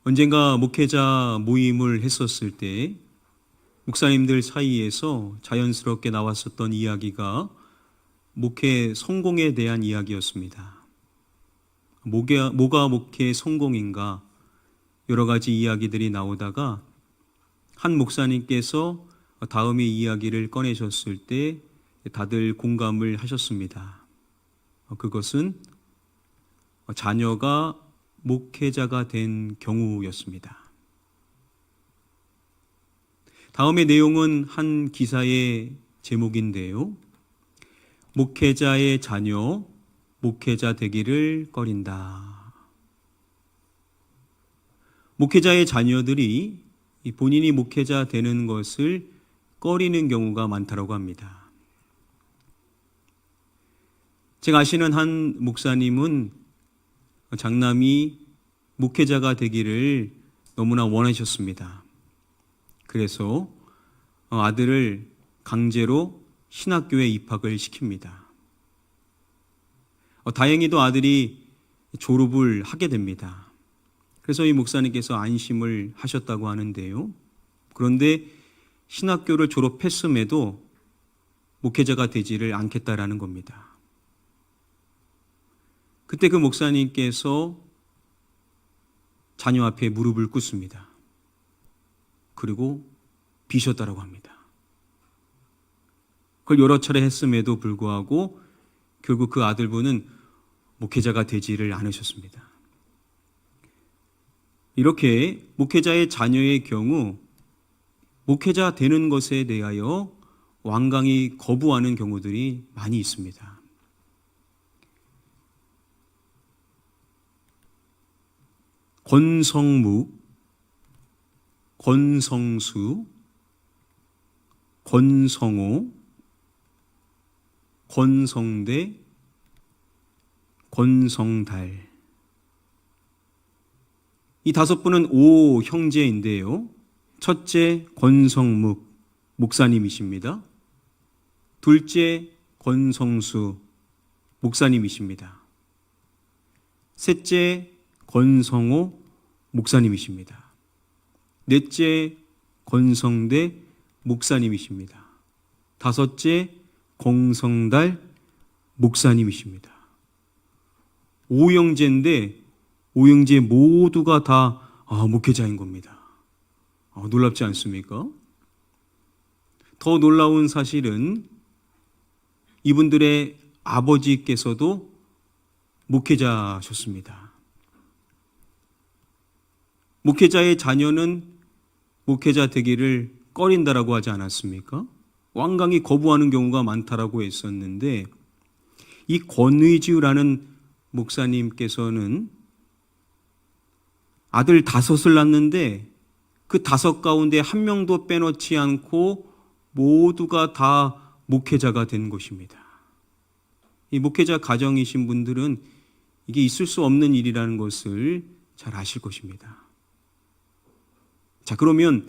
언젠가 목회자 모임을 했었을 때 목사님들 사이에서 자연스럽게 나왔었던 이야기가 목회 성공에 대한 이야기였습니다. 뭐가 목회 성공인가 여러 가지 이야기들이 나오다가 한 목사님께서 다음의 이야기를 꺼내셨을 때 다들 공감을 하셨습니다. 그것은 자녀가 목회자가 된 경우였습니다. 다음의 내용은 한 기사의 제목인데요. 목회자의 자녀, 목회자 되기를 꺼린다. 목회자의 자녀들이 본인이 목회자 되는 것을 꺼리는 경우가 많다고 합니다. 제가 아시는 한 목사님은 장남이 목회자가 되기를 너무나 원하셨습니다. 그래서 아들을 강제로 신학교에 입학을 시킵니다. 다행히도 아들이 졸업을 하게 됩니다. 그래서 이 목사님께서 안심을 하셨다고 하는데요. 그런데 신학교를 졸업했음에도 목회자가 되지를 않겠다라는 겁니다. 그때 그 목사님께서 자녀 앞에 무릎을 꿇습니다. 그리고 비셨다라고 합니다. 그걸 여러 차례 했음에도 불구하고 결국 그 아들분은 목회자가 되지를 않으셨습니다. 이렇게 목회자의 자녀의 경우 목회자 되는 것에 대하여 완강히 거부하는 경우들이 많이 있습니다. 권성묵, 권성수, 권성호, 권성대, 권성달. 이 다섯 분은 5형제인데요. 첫째 권성묵 목사님이십니다. 둘째 권성수 목사님이십니다. 셋째 권성호 목사님이십니다. 넷째 권성대 목사님이십니다. 다섯째 권성달 목사님이십니다. 5형제인데 5형제 모두가 다 목회자인 겁니다. 놀랍지 않습니까? 더 놀라운 사실은 이분들의 아버지께서도 목회자셨습니다. 목회자의 자녀는 목회자 되기를 꺼린다라고 하지 않았습니까? 완강히 거부하는 경우가 많다라고 했었는데 이 권의지우라는 목사님께서는 아들 5을 낳는데 그 5 가운데 한 명도 빼놓지 않고 모두가 다 목회자가 된 것입니다. 이 목회자 가정이신 분들은 이게 있을 수 없는 일이라는 것을 잘 아실 것입니다. 자, 그러면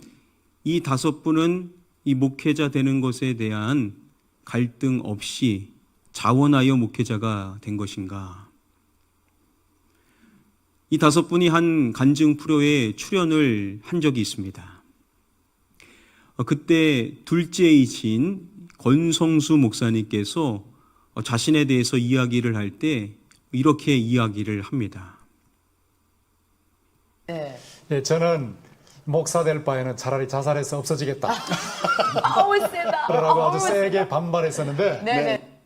이 5분은 이 목회자 되는 것에 대한 갈등 없이 자원하여 목회자가 된 것인가? 이 5분이 한 간증 프로에 출연을 한 적이 있습니다. 그때 둘째이신 권성수 목사님께서 자신에 대해서 이야기를 할 때 이렇게 이야기를 합니다. 네. 예, 저는 목사 될 바에는 차라리 자살해서 없어지겠다. 아우 세다. 라고 아주 아우, 세게 세다. 반발했었는데 네네.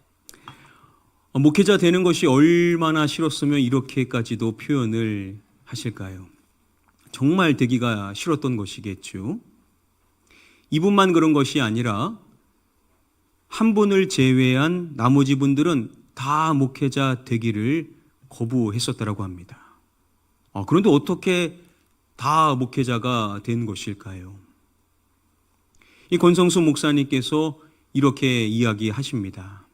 목회자 되는 것이 얼마나 싫었으면 이렇게까지도 표현을 하실까요? 정말 되기가 싫었던 것이겠죠. 이분만 그런 것이 아니라 한 분을 제외한 나머지 분들은 다 목회자 되기를 거부했었다고 합니다. 그런데 어떻게 다 목회자가 된 것일까요? 이 권성수 목사님께서 이렇게 이야기하십니다.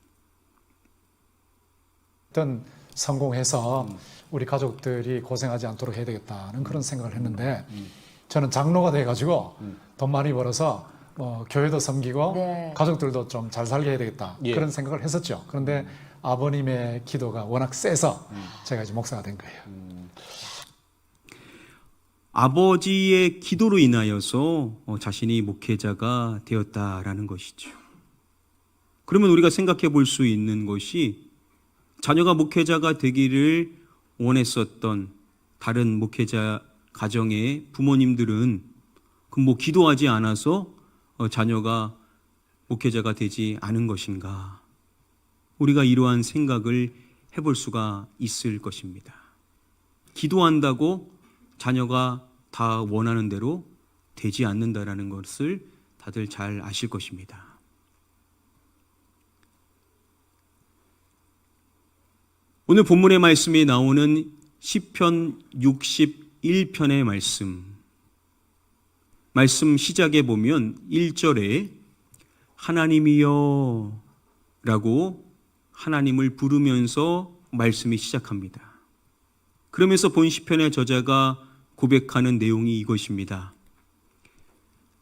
어떤 성공해서 우리 가족들이 고생하지 않도록 해야 되겠다는 그런 생각을 했는데 저는 장로가 돼가지고 돈 많이 벌어서 교회도 섬기고 네. 가족들도 좀 잘 살게 해야 되겠다 그런 생각을 했었죠. 그런데 아버님의 기도가 워낙 세서 제가 이제 목사가 된 거예요. 아버지의 기도로 인하여서 자신이 목회자가 되었다라는 것이죠. 그러면 우리가 생각해 볼 수 있는 것이 자녀가 목회자가 되기를 원했었던 다른 목회자 가정의 부모님들은 기도하지 않아서 자녀가 목회자가 되지 않은 것인가? 우리가 이러한 생각을 해볼 수가 있을 것입니다. 기도한다고 자녀가 다 원하는 대로 되지 않는다라는 것을 다들 잘 아실 것입니다. 오늘 본문의 말씀이 나오는 시편 61편의 말씀 시작에 보면 1절에 하나님이여 라고 하나님을 부르면서 말씀이 시작합니다. 그러면서 본 시편의 저자가 고백하는 내용이 이것입니다.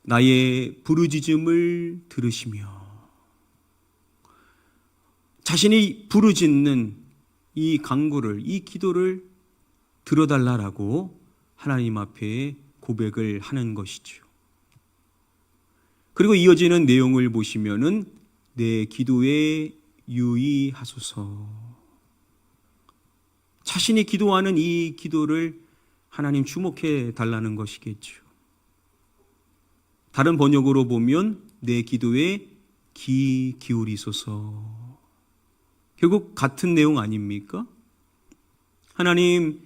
나의 부르짖음을 들으시며, 자신이 부르짖는 이 간구를, 이 기도를 들어달라라고 하나님 앞에 고백을 하는 것이죠. 그리고 이어지는 내용을 보시면은 내 기도에 유의하소서. 자신이 기도하는 이 기도를 하나님 주목해 달라는 것이겠죠. 다른 번역으로 보면 내 기도에 귀 기울이소서. 결국 같은 내용 아닙니까? 하나님,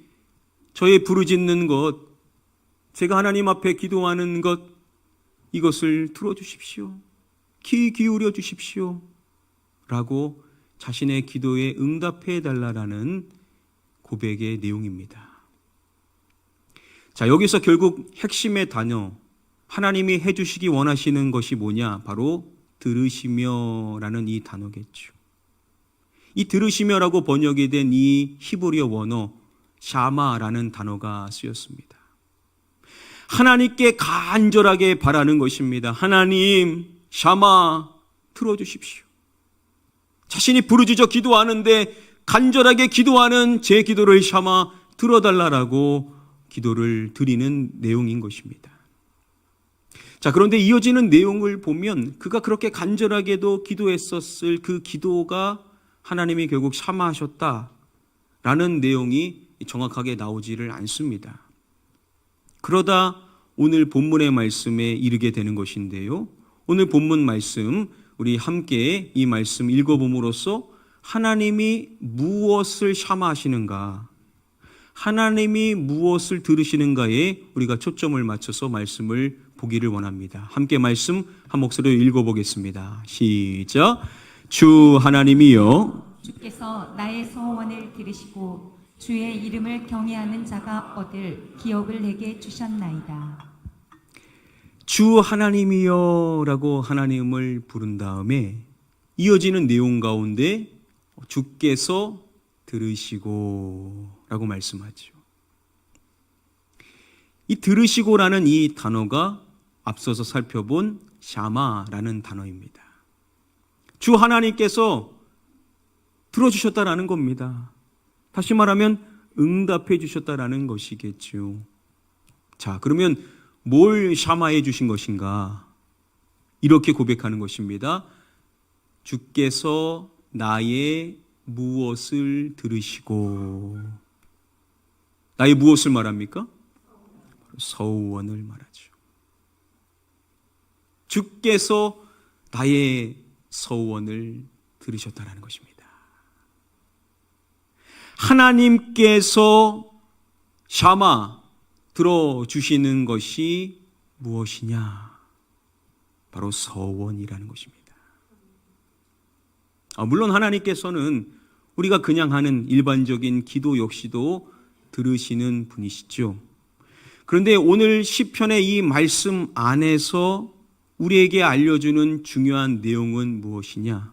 저의 부르짖는 것, 제가 하나님 앞에 기도하는 것, 이것을 들어주십시오. 귀 기울여 주십시오. 라고 자신의 기도에 응답해 달라라는 고백의 내용입니다. 자, 여기서 결국 핵심의 단어, 하나님이 해주시기 원하시는 것이 뭐냐? 바로 들으시며라는 이 단어겠죠. 이 들으시며라고 번역이 된 이 히브리어 원어 샤마라는 단어가 쓰였습니다. 하나님께 간절하게 바라는 것입니다. 하나님, 샤마 들어주십시오. 자신이 부르짖어 기도하는데 간절하게 기도하는 제 기도를 샤마 들어달라라고 기도를 드리는 내용인 것입니다. 자, 그런데 이어지는 내용을 보면 그가 그렇게 간절하게도 기도했었을 그 기도가 하나님이 결국 샤마하셨다라는 내용이 정확하게 나오지를 않습니다. 그러다 오늘 본문의 말씀에 이르게 되는 것인데요. 오늘 본문 말씀 우리 함께 이 말씀 읽어봄으로써 하나님이 무엇을 샤마하시는가, 하나님이 무엇을 들으시는가에 우리가 초점을 맞춰서 말씀을 보기를 원합니다. 함께 말씀 한 목소리로 읽어보겠습니다. 시작. 주 하나님이여, 주께서 나의 소원을 들으시고 주의 이름을 경외하는 자가 얻을 기업을 내게 주셨나이다. 주 하나님이여 라고 하나님을 부른 다음에 이어지는 내용 가운데 주께서 들으시고 라고 말씀하죠. 이 들으시고라는 이 단어가 앞서서 살펴본 샤마라는 단어입니다. 주 하나님께서 들어주셨다라는 겁니다. 다시 말하면 응답해 주셨다라는 것이겠죠. 자, 그러면 뭘 샤마해 주신 것인가? 이렇게 고백하는 것입니다. 주께서 나의 무엇을 들으시고, 나의 무엇을 말합니까? 서원을 말하죠. 주께서 나의 서원을 들으셨다라는 것입니다. 하나님께서 샤마 들어주시는 것이 무엇이냐? 바로 서원이라는 것입니다. 물론 하나님께서는 우리가 그냥 하는 일반적인 기도 역시도 들으시는 분이시죠. 그런데 오늘 시편의 이 말씀 안에서 우리에게 알려주는 중요한 내용은 무엇이냐?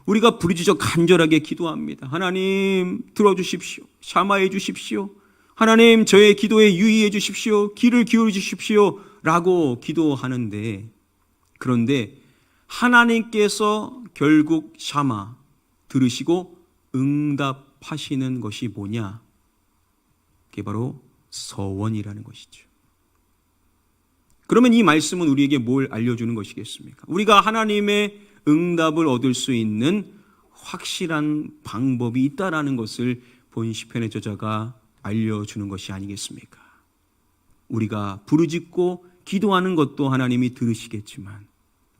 우리가 부르짖어 간절하게 기도합니다. 하나님 들어주십시오. 샤마해 주십시오. 하나님 저의 기도에 유의해 주십시오. 귀를 기울여 주십시오. 라고 기도하는데, 그런데 하나님께서 결국 샤마 들으시고 응답하시는 것이 뭐냐? 그게 바로 서원이라는 것이죠. 그러면 이 말씀은 우리에게 뭘 알려주는 것이겠습니까? 우리가 하나님의 응답을 얻을 수 있는 확실한 방법이 있다라는 것을 본 시편의 저자가 알려주는 것이 아니겠습니까? 우리가 부르짖고 기도하는 것도 하나님이 들으시겠지만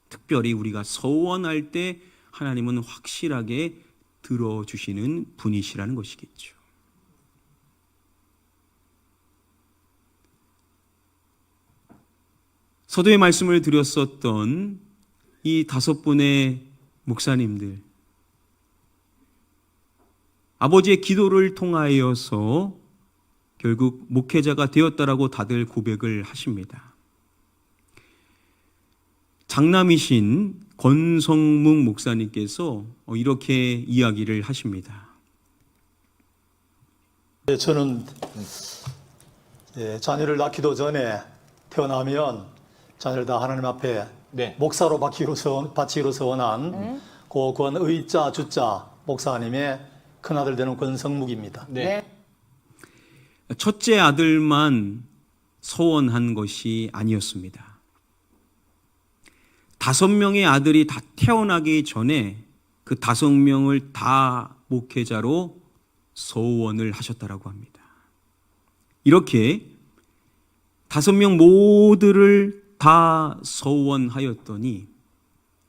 특별히 우리가 서원할 때 하나님은 확실하게 들어주시는 분이시라는 것이겠죠. 서두에 말씀을 드렸었던 이 5분의 목사님들, 아버지의 기도를 통하여서 결국 목회자가 되었다라고 다들 고백을 하십니다. 장남이신 권성묵 목사님께서 이렇게 이야기를 하십니다. 저는 자녀를 낳기도 전에 태어나면 자녀를 다 하나님 앞에 목사로 바치기로 서원한 그 권의자 주자 목사님의 큰아들 되는 권성묵입니다. 첫째 아들만 서원한 것이 아니었습니다. 5명의 아들이 다 태어나기 전에 그 5명을 다 목회자로 서원을 하셨다라고 합니다. 이렇게 5명 모두를 다 서원하였더니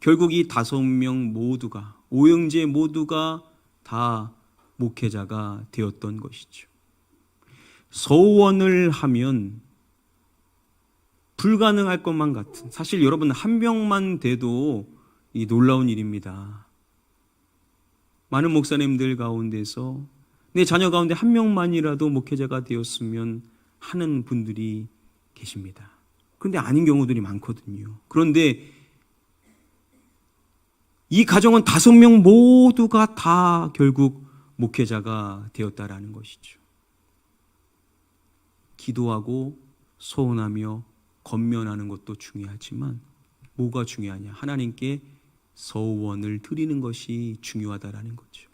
결국 이 5명 모두가, 오형제 모두가 다 목회자가 되었던 것이죠. 서원을 하면 불가능할 것만 같은, 사실 여러분 한 명만 돼도 이 놀라운 일입니다. 많은 목사님들 가운데서 내 자녀 가운데 한 명만이라도 목회자가 되었으면 하는 분들이 계십니다. 그런데 아닌 경우들이 많거든요. 그런데 이 가정은 5명 모두가 다 결국 목회자가 되었다라는 것이죠. 기도하고 소원하며 권면하는 것도 중요하지만 뭐가 중요하냐? 하나님께 서원을 드리는 것이 중요하다라는 거죠.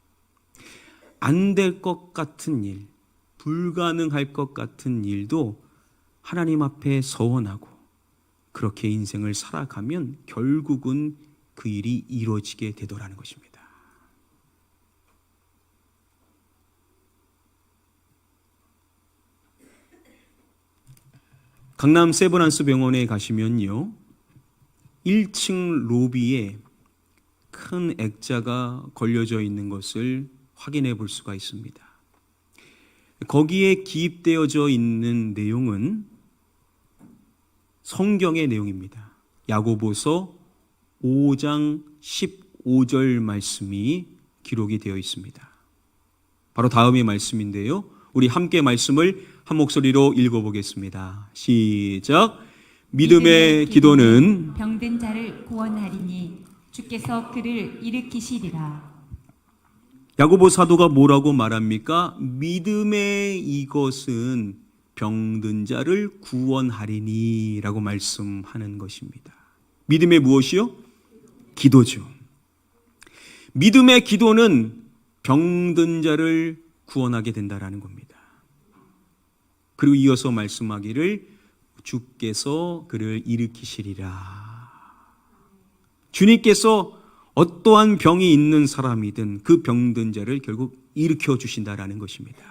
안 될 것 같은 일, 불가능할 것 같은 일도 하나님 앞에 서원하고 그렇게 인생을 살아가면 결국은 그 일이 이루어지게 되더라는 것입니다. 강남 세브란스 병원에 가시면요, 1층 로비에 큰 액자가 걸려져 있는 것을 확인해 볼 수가 있습니다. 거기에 기입되어져 있는 내용은 성경의 내용입니다. 야고보서 5장 15절 말씀이 기록이 되어 있습니다. 바로 다음의 말씀인데요. 우리 함께 말씀을 한 목소리로 읽어보겠습니다. 시작. 믿음의 기도는 병든 자를 구원하리니 주께서 그를 일으키시리라. 야고보 사도가 뭐라고 말합니까? 믿음의 이것은 병든 자를 구원하리니 라고 말씀하는 것입니다. 믿음의 무엇이요? 기도죠. 믿음의 기도는 병든 자를 구원하게 된다라는 겁니다. 그리고 이어서 말씀하기를 주께서 그를 일으키시리라. 주님께서 어떠한 병이 있는 사람이든 그 병든 자를 결국 일으켜 주신다라는 것입니다.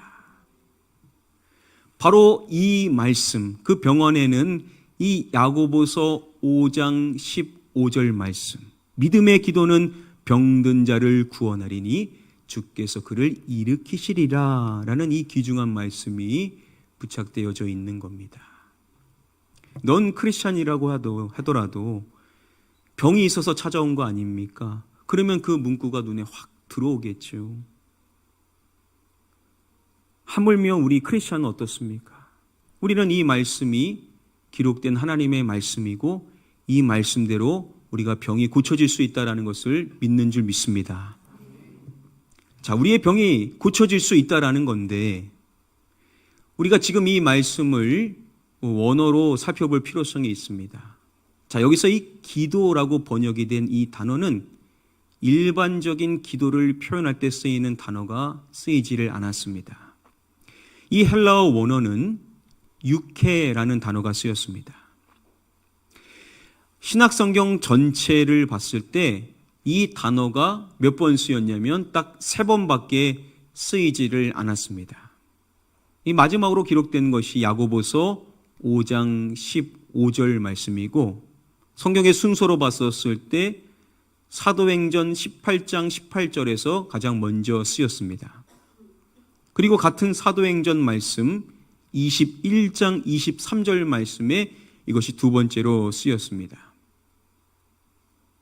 바로 이 말씀, 그 병원에는 이 야고보서 5장 15절 말씀, 믿음의 기도는 병든 자를 구원하리니 주께서 그를 일으키시리라 라는 이 귀중한 말씀이 부착되어져 있는 겁니다. 넌 크리스찬이라고 하더라도 병이 있어서 찾아온 거 아닙니까? 그러면 그 문구가 눈에 확 들어오겠죠. 하물며 우리 크리스찬은 어떻습니까? 우리는 이 말씀이 기록된 하나님의 말씀이고 이 말씀대로 우리가 병이 고쳐질 수 있다는 것을 믿는 줄 믿습니다. 자, 우리의 병이 고쳐질 수 있다는 건데 우리가 지금 이 말씀을 원어로 살펴볼 필요성이 있습니다. 자, 여기서 이 기도라고 번역이 된 이 단어는 일반적인 기도를 표현할 때 쓰이는 단어가 쓰이지를 않았습니다. 이 헬라어 원어는 육회라는 단어가 쓰였습니다. 신약성경 전체를 봤을 때 이 단어가 몇 번 쓰였냐면 딱 3번밖에 쓰이지를 않았습니다. 이 마지막으로 기록된 것이 야고보서 5장 15절 말씀이고, 성경의 순서로 봤었을 때 사도행전 18장 18절에서 가장 먼저 쓰였습니다. 그리고 같은 사도행전 말씀 21장 23절 말씀에 이것이 두 번째로 쓰였습니다.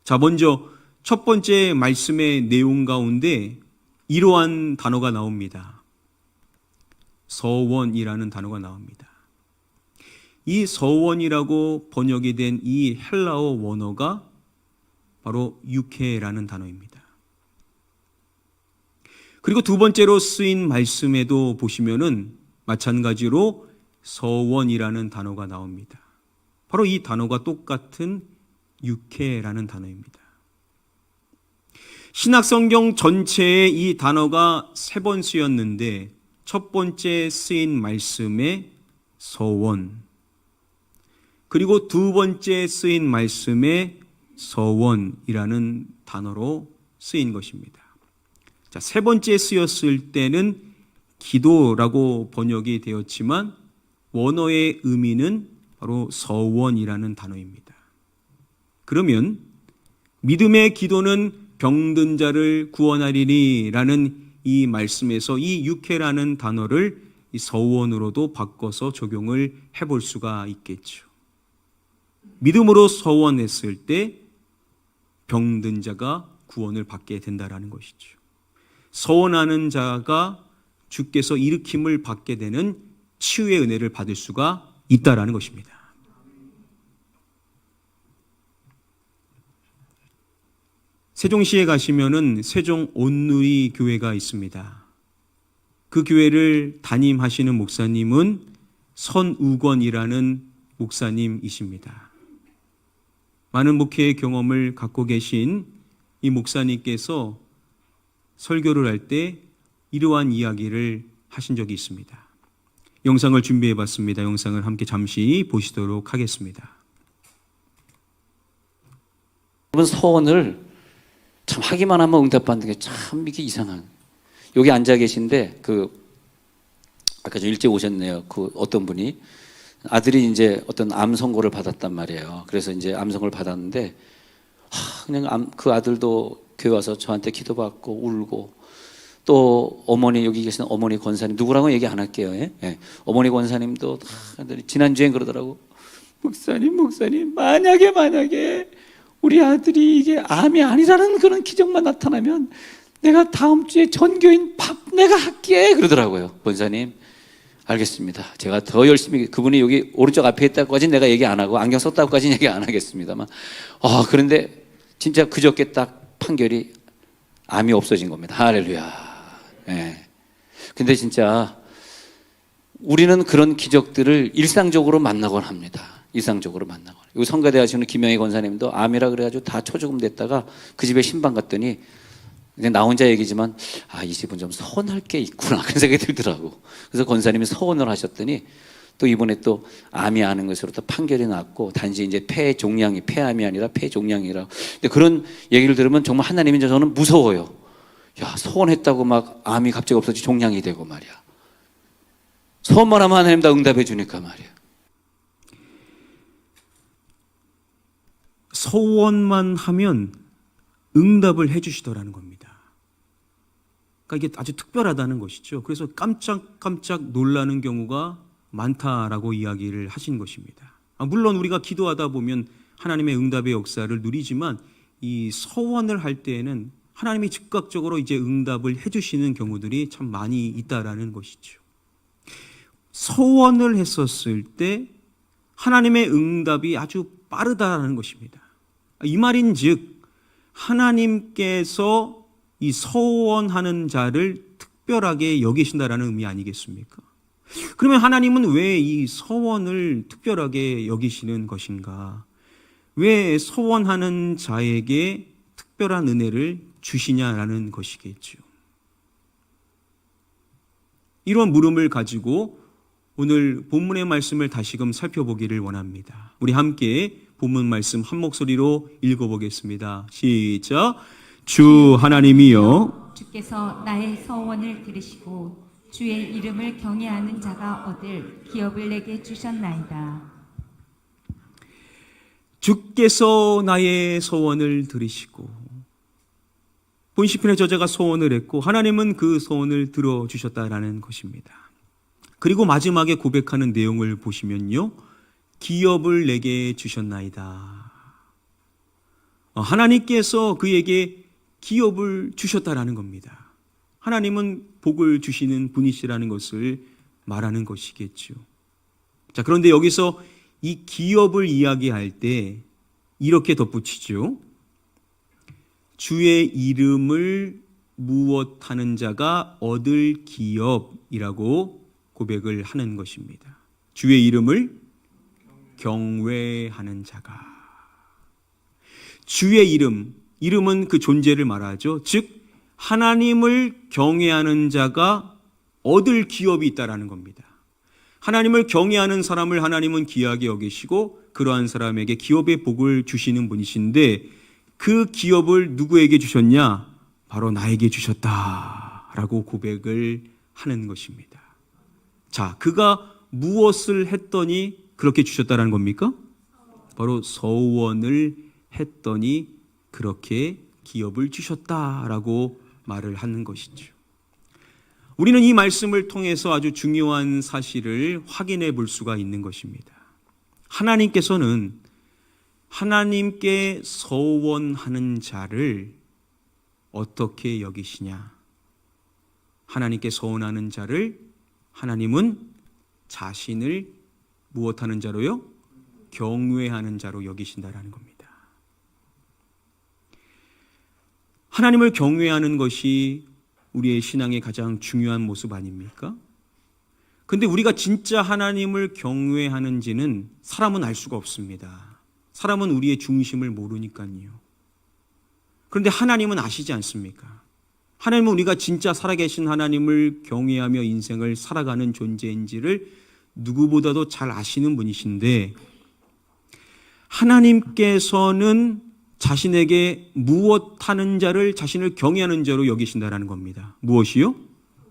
자, 먼저 첫 번째 말씀의 내용 가운데 이러한 단어가 나옵니다. 서원이라는 단어가 나옵니다. 이 서원이라고 번역이 된 이 헬라어 원어가 바로 육회라는 단어입니다. 그리고 두 번째로 쓰인 말씀에도 보시면은 마찬가지로 서원이라는 단어가 나옵니다. 바로 이 단어가 똑같은 육회라는 단어입니다. 신약성경 전체에 이 단어가 3번 쓰였는데 첫 번째 쓰인 말씀에 서원, 그리고 두 번째 쓰인 말씀에 서원이라는 단어로 쓰인 것입니다. 자, 세 번째 쓰였을 때는 기도라고 번역이 되었지만 원어의 의미는 바로 서원이라는 단어입니다. 그러면 믿음의 기도는 병든 자를 구원하리니 라는 이 말씀에서 이 육회라는 단어를 이 서원으로도 바꿔서 적용을 해볼 수가 있겠죠. 믿음으로 서원했을 때 병든 자가 구원을 받게 된다라는 것이죠. 서원하는 자가 주께서 일으킴을 받게 되는 치유의 은혜를 받을 수가 있다라는 것입니다. 세종시에 가시면은 세종 온누리 교회가 있습니다. 그 교회를 담임하시는 목사님은 선우건이라는 목사님이십니다. 많은 목회의 경험을 갖고 계신 이 목사님께서 설교를 할 때 이러한 이야기를 하신 적이 있습니다. 영상을 준비해 봤습니다. 영상을 함께 잠시 보시도록 하겠습니다. 여러분, 서원을 참 하기만 하면 응답받는 게 참 이게 이상한. 여기 앉아 계신데 아까 좀 일찍 오셨네요. 어떤 분이 아들이 이제 어떤 암 선고를 받았단 말이에요. 그래서 이제 암 선고를 받았는데 그냥 그 아들도 교회 와서 저한테 기도받고 울고, 또 어머니, 여기 계신 어머니 권사님, 누구라고 얘기 안 할게요. 예? 어머니 권사님도 지난주엔 그러더라고. 목사님 만약에 우리 아들이 이게 암이 아니라는 그런 기적만 나타나면 내가 다음 주에 전교인 밥 내가 할게 그러더라고요. 권사님, 알겠습니다. 제가 더 열심히, 그분이 여기 오른쪽 앞에 있다고까지는 내가 얘기 안 하고 안경 썼다고까지는 얘기 안 하겠습니다만, 그런데 진짜 그저께 딱 판결이 암이 없어진 겁니다. 할렐루야. 예. 근데 진짜 우리는 그런 기적들을 일상적으로 만나곤 합니다. 일상적으로 만나곤. 여기 성가대 하시는 김영희 권사님도 암이라 그래가지고 다 초조금 됐다가 그 집에 신방 갔더니, 그냥 나 혼자 얘기지만 이 집은 좀 서운할 게 있구나 그런 생각이 들더라고. 그래서 권사님이 서운을 하셨더니 또 이번에 또 암이 아는 것으로 또 판결이 났고, 단지 이제 폐암이 아니라 폐종양이라. 근데 그런 얘기를 들으면 정말 하나님이 저는 무서워요. 야, 서운했다고 막 암이 갑자기 없어지고 종양이 되고 말이야. 서원만 하면 하나님 다 응답해 주니까 말이야. 서원만 하면 응답을 해주시더라는 겁니다. 그러니까 이게 아주 특별하다는 것이죠. 그래서 깜짝 놀라는 경우가 많다라고 이야기를 하신 것입니다. 물론 우리가 기도하다 보면 하나님의 응답의 역사를 누리지만 이 서원을 할 때에는 하나님이 즉각적으로 이제 응답을 해주시는 경우들이 참 많이 있다라는 것이죠. 서원을 했었을 때 하나님의 응답이 아주 빠르다라는 것입니다. 이 말인즉 하나님께서 이 서원하는 자를 특별하게 여기신다라는 의미 아니겠습니까? 그러면 하나님은 왜 이 서원을 특별하게 여기시는 것인가? 왜 서원하는 자에게 특별한 은혜를 주시냐라는 것이겠죠. 이런 물음을 가지고 오늘 본문의 말씀을 다시금 살펴보기를 원합니다. 우리 함께 본문 말씀 한 목소리로 읽어보겠습니다. 시작. 주 하나님이여, 주께서 나의 서원을 들으시고 주의 이름을 경외하는 자가 얻을 기업을 내게 주셨나이다. 주께서 나의 소원을 들으시고, 본 시편의 저자가 소원을 했고 하나님은 그 소원을 들어주셨다라는 것입니다. 그리고 마지막에 고백하는 내용을 보시면요, 기업을 내게 주셨나이다. 하나님께서 그에게 기업을 주셨다라는 겁니다. 하나님은 복을 주시는 분이시라는 것을 말하는 것이겠죠. 자, 그런데 여기서 이 기업을 이야기할 때 이렇게 덧붙이죠. 주의 이름을 무엇하는 자가 얻을 기업이라고 고백을 하는 것입니다. 주의 이름을 경외하는 자가. 주의 이름은 그 존재를 말하죠. 즉 하나님을 경외하는 자가 얻을 기업이 있다라는 겁니다. 하나님을 경외하는 사람을 하나님은 귀하게 여기시고 그러한 사람에게 기업의 복을 주시는 분이신데, 그 기업을 누구에게 주셨냐? 바로 나에게 주셨다라고 고백을 하는 것입니다. 자, 그가 무엇을 했더니 그렇게 주셨다라는 겁니까? 바로 서원을 했더니 그렇게 기업을 주셨다라고 말을 하는 것이죠. 우리는 이 말씀을 통해서 아주 중요한 사실을 확인해 볼 수가 있는 것입니다. 하나님께서는 하나님께 서원하는 자를 어떻게 여기시냐? 하나님께 서원하는 자를 하나님은 자신을 무엇하는 자로요? 경외하는 자로 여기신다라는 겁니다. 하나님을 경외하는 것이 우리의 신앙의 가장 중요한 모습 아닙니까? 근데 우리가 진짜 하나님을 경외하는지는 사람은 알 수가 없습니다. 사람은 우리의 중심을 모르니까요. 그런데 하나님은 아시지 않습니까? 하나님은 우리가 진짜 살아계신 하나님을 경외하며 인생을 살아가는 존재인지를 누구보다도 잘 아시는 분이신데, 하나님께서는 자신에게 무엇하는 자를 자신을 경외하는 자로 여기신다라는 겁니다. 무엇이요?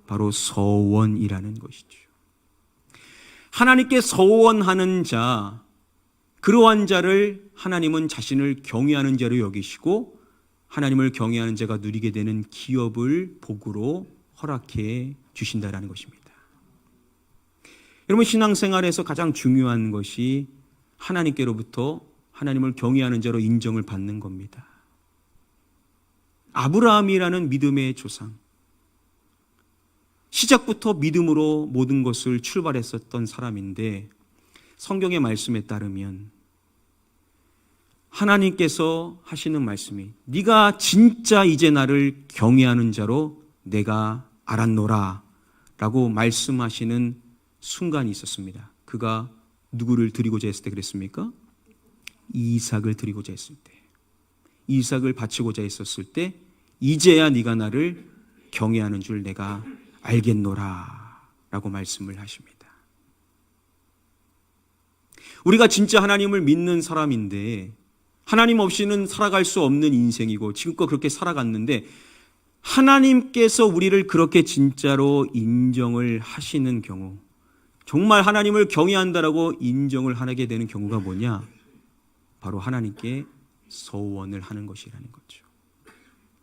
바로 서원이라는 것이죠. 하나님께 서원하는 자, 그러한 자를 하나님은 자신을 경외하는 자로 여기시고 하나님을 경외하는 자가 누리게 되는 기업을 복으로 허락해 주신다라는 것입니다. 여러분, 신앙생활에서 가장 중요한 것이 하나님께로부터 하나님을 경외하는 자로 인정을 받는 겁니다. 아브라함이라는 믿음의 조상, 시작부터 믿음으로 모든 것을 출발했었던 사람인데, 성경의 말씀에 따르면 하나님께서 하시는 말씀이 네가 진짜 이제 나를 경외하는 자로 내가 알았노라 라고 말씀하시는 순간이 있었습니다. 그가 누구를 드리고자 했을 때 그랬습니까? 이삭을 드리고자 했을 때, 이삭을 바치고자 했었을 때, 이제야 네가 나를 경외하는 줄 내가 알겠노라 라고 말씀을 하십니다. 우리가 진짜 하나님을 믿는 사람인데 하나님 없이는 살아갈 수 없는 인생이고 지금껏 그렇게 살아갔는데, 하나님께서 우리를 그렇게 진짜로 인정을 하시는 경우, 정말 하나님을 경외한다라고 인정을 하게 되는 경우가 뭐냐? 바로 하나님께 서원을 하는 것이라는 거죠.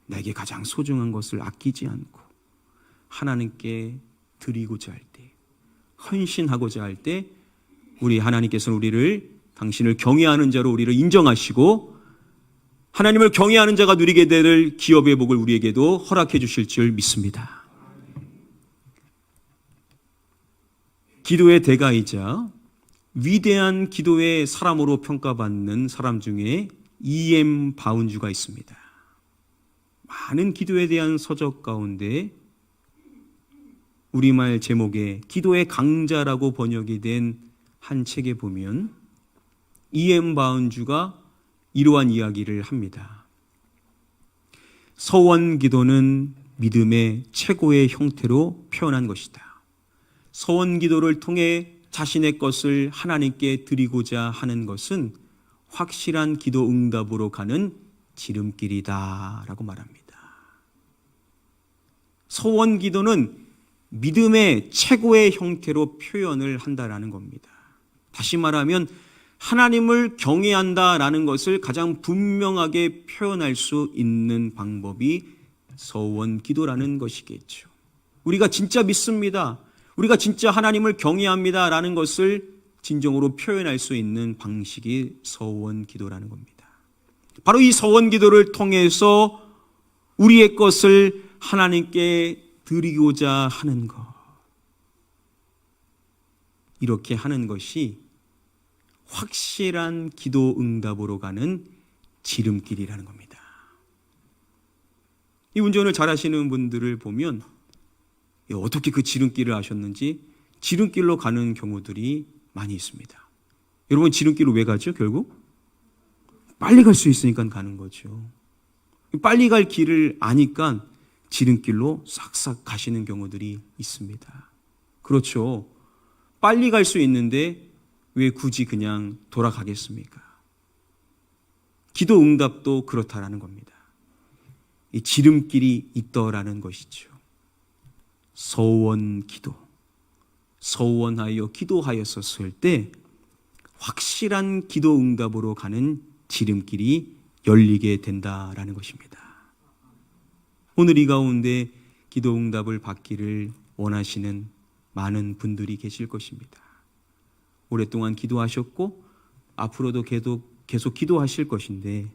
내게 가장 소중한 것을 아끼지 않고 하나님께 드리고자 할 때, 헌신하고자 할 때, 우리 하나님께서는 우리를, 당신을 경외하는 자로 우리를 인정하시고 하나님을 경외하는 자가 누리게 될 기업의 복을 우리에게도 허락해 주실 줄 믿습니다. 기도의 대가이자 위대한 기도의 사람으로 평가받는 사람 중에 E.M. 바운주가 있습니다. 많은 기도에 대한 서적 가운데 우리말 제목에 기도의 강자라고 번역이 된 한 책에 보면 E.M. 바운주가 이러한 이야기를 합니다. 서원 기도는 믿음의 최고의 형태로 표현한 것이다. 서원 기도를 통해 자신의 것을 하나님께 드리고자 하는 것은 확실한 기도 응답으로 가는 지름길이다라고 말합니다. 소원 기도는 믿음의 최고의 형태로 표현을 한다라는 겁니다. 다시 말하면 하나님을 경외한다라는 것을 가장 분명하게 표현할 수 있는 방법이 소원 기도라는 것이겠죠. 우리가 진짜 믿습니다. 우리가 진짜 하나님을 경외합니다라는 것을 진정으로 표현할 수 있는 방식이 소원 기도라는 겁니다. 바로 이 소원 기도를 통해서 우리의 것을 하나님께 드리고자 하는 것, 이렇게 하는 것이 확실한 기도 응답으로 가는 지름길이라는 겁니다. 이 운전을 잘하시는 분들을 보면 어떻게 그 지름길을 아셨는지 지름길로 가는 경우들이 많이 있습니다. 여러분, 지름길로 왜 가죠? 결국 빨리 갈 수 있으니까 가는 거죠. 빨리 갈 길을 아니까 지름길로 싹싹 가시는 경우들이 있습니다. 그렇죠. 빨리 갈 수 있는데 왜 굳이 그냥 돌아가겠습니까? 기도 응답도 그렇다라는 겁니다. 이 지름길이 있더라는 것이죠. 소원 기도, 소원하여 기도하였었을 때 확실한 기도 응답으로 가는 지름길이 열리게 된다라는 것입니다. 오늘 이 가운데 기도 응답을 받기를 원하시는 많은 분들이 계실 것입니다. 오랫동안 기도하셨고 앞으로도 계속 기도하실 것인데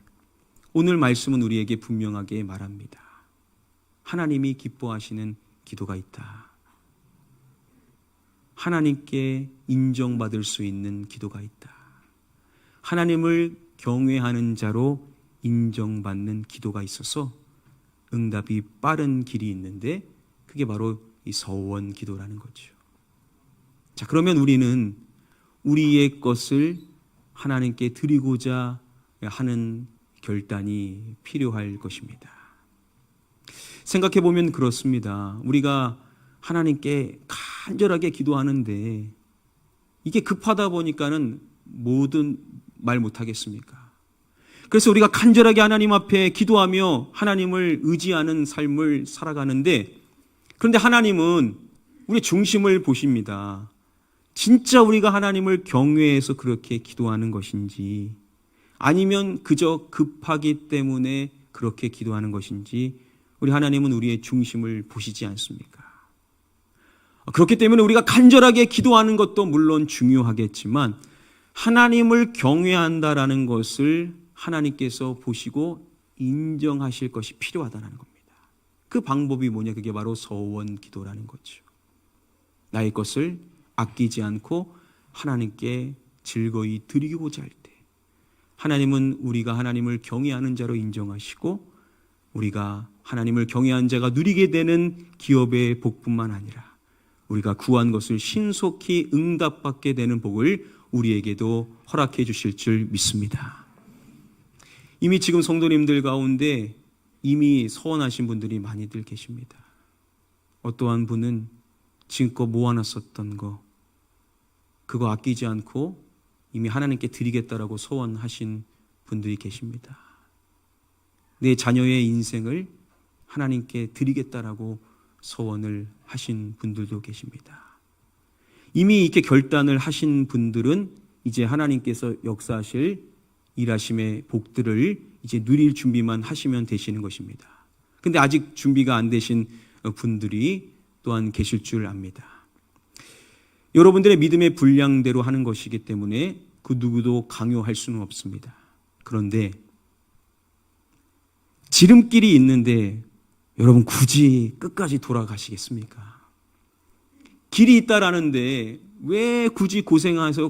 오늘 말씀은 우리에게 분명하게 말합니다. 하나님이 기뻐하시는 기도가 있다. 하나님께 인정받을 수 있는 기도가 있다. 하나님을 경외하는 자로 인정받는 기도가 있어서 응답이 빠른 길이 있는데 그게 바로 이 소원 기도라는 거죠. 자, 그러면 우리는 우리의 것을 하나님께 드리고자 하는 결단이 필요할 것입니다. 생각해 보면 그렇습니다. 우리가 하나님께 간절하게 기도하는데 이게 급하다 보니까는 뭐든 말 못하겠습니까? 그래서 우리가 간절하게 하나님 앞에 기도하며 하나님을 의지하는 삶을 살아가는데 그런데 하나님은 우리의 중심을 보십니다. 진짜 우리가 하나님을 경외해서 그렇게 기도하는 것인지 아니면 그저 급하기 때문에 그렇게 기도하는 것인지 우리 하나님은 우리의 중심을 보시지 않습니까? 그렇기 때문에 우리가 간절하게 기도하는 것도 물론 중요하겠지만 하나님을 경외한다라는 것을 하나님께서 보시고 인정하실 것이 필요하다는 겁니다. 그 방법이 뭐냐? 그게 바로 소원 기도라는 거죠. 나의 것을 아끼지 않고 하나님께 즐거이 드리고자 할 때 하나님은 우리가 하나님을 경외하는 자로 인정하시고 우리가 하나님을 경외한 자가 누리게 되는 기업의 복뿐만 아니라 우리가 구한 것을 신속히 응답받게 되는 복을 우리에게도 허락해 주실 줄 믿습니다. 이미 지금 성도님들 가운데 이미 소원하신 분들이 많이들 계십니다. 어떠한 분은 지금껏 모아놨었던 거 그거 아끼지 않고 이미 하나님께 드리겠다라고 소원하신 분들이 계십니다. 내 자녀의 인생을 하나님께 드리겠다라고 소원을 하신 분들도 계십니다. 이미 이렇게 결단을 하신 분들은 이제 하나님께서 역사하실 일하심의 복들을 이제 누릴 준비만 하시면 되시는 것입니다. 근데 아직 준비가 안 되신 분들이 또한 계실 줄 압니다. 여러분들의 믿음의 분량대로 하는 것이기 때문에 그 누구도 강요할 수는 없습니다. 그런데 지름길이 있는데 여러분 굳이 끝까지 돌아가시겠습니까? 길이 있다라는데 왜 굳이 고생해서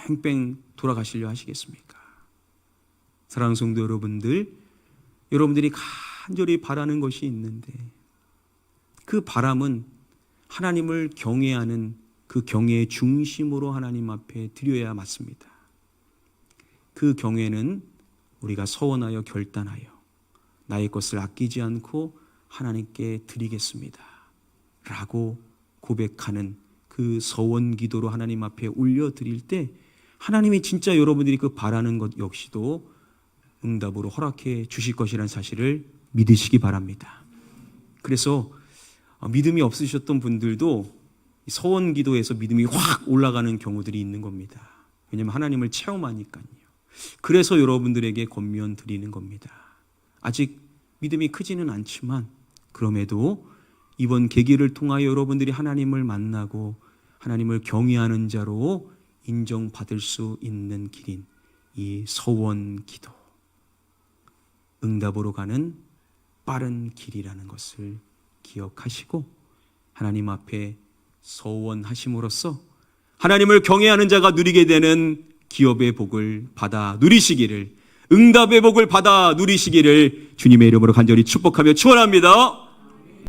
뺑뺑 돌아가시려 하시겠습니까? 사랑하는 성도 여러분들, 여러분들이 간절히 바라는 것이 있는데 그 바람은 하나님을 경외하는 그 경외의 중심으로 하나님 앞에 드려야 맞습니다. 그 경외는 우리가 서원하여 결단하여 나의 것을 아끼지 않고 하나님께 드리겠습니다 라고 고백하는 그 그 서원 기도로 하나님 앞에 올려드릴 때 하나님이 진짜 여러분들이 그 바라는 것 역시도 응답으로 허락해 주실 것이라는 사실을 믿으시기 바랍니다. 그래서 믿음이 없으셨던 분들도 서원 기도에서 믿음이 확 올라가는 경우들이 있는 겁니다. 왜냐하면 하나님을 체험하니까요. 그래서 여러분들에게 권면 드리는 겁니다. 아직 믿음이 크지는 않지만 그럼에도 이번 계기를 통하여 여러분들이 하나님을 만나고 하나님을 경외하는 자로 인정받을 수 있는 길인 이 서원 기도, 응답으로 가는 빠른 길이라는 것을 기억하시고 하나님 앞에 서원하심으로써 하나님을 경외하는 자가 누리게 되는 기업의 복을 받아 누리시기를, 응답의 복을 받아 누리시기를 주님의 이름으로 간절히 축복하며 축원합니다.